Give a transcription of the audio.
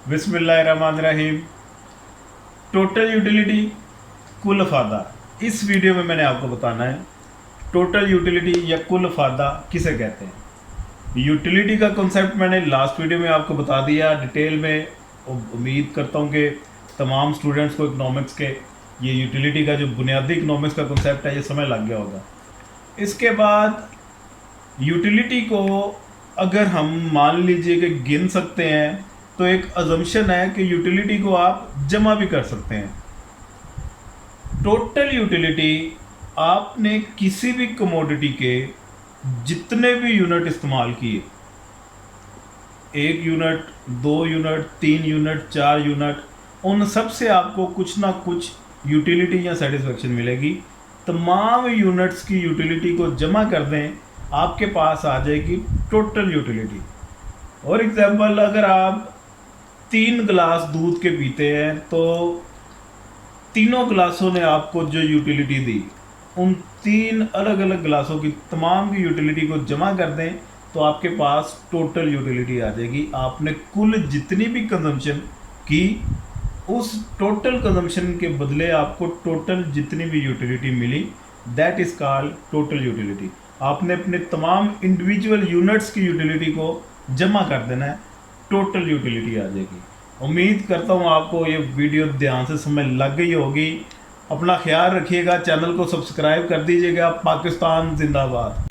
बिस्मिल्लाहिर्रहमानिर्रहीम। Total utility, कुल अफादा। इस वीडियो में मैंने आपको बताना है टोटल यूटिलिटी या कुल अफादा किसे कहते हैं। यूटिलिटी का कॉन्सेप्ट मैंने लास्ट वीडियो में आपको बता दिया डिटेल में। उम्मीद करता हूँ कि तमाम स्टूडेंट्स को इकनॉमिक्स के ये यूटिलिटी का जो बुनियादी इकनॉमिक्स का कॉन्सेप्ट है ये समझ लग गया होगा। इसके बाद यूटिलिटी को अगर हम मान लीजिए कि गिन सकते हैं तो एक अजम्पशन है कि यूटिलिटी को आप जमा भी कर सकते हैं। टोटल यूटिलिटी आपने किसी भी कमोडिटी के जितने भी यूनिट इस्तेमाल किए, 1 यूनिट, 2 यूनिट, 3 यूनिट, 4 यूनिट, उन सब से आपको कुछ ना कुछ यूटिलिटी या सेटिस्फेक्शन मिलेगी। तमाम यूनिट्स की यूटिलिटी को जमा कर दें, आपके पास आ जाएगी टोटल यूटिलिटी। और एग्जांपल, अगर आप 3 गिलास दूध के पीते हैं तो तीनों गिलासों ने आपको जो यूटिलिटी दी, उन 3 अलग अलग गिलासों की तमाम की यूटिलिटी को जमा कर दें तो आपके पास टोटल यूटिलिटी आ जाएगी। आपने कुल जितनी भी कंजम्पशन की, उस टोटल कंजम्पशन के बदले आपको टोटल जितनी भी यूटिलिटी मिली, that is called total utility. आपने अपने तमाम इंडिविजुअल यूनिट्स की यूटिलिटी को जमा कर देना है, टोटल यूटिलिटी आ जाएगी। उम्मीद करता हूँ आपको ये वीडियो ध्यान से समझ लग गई होगी। अपना ख्याल रखिएगा, चैनल को सब्सक्राइब कर दीजिएगा। पाकिस्तान जिंदाबाद।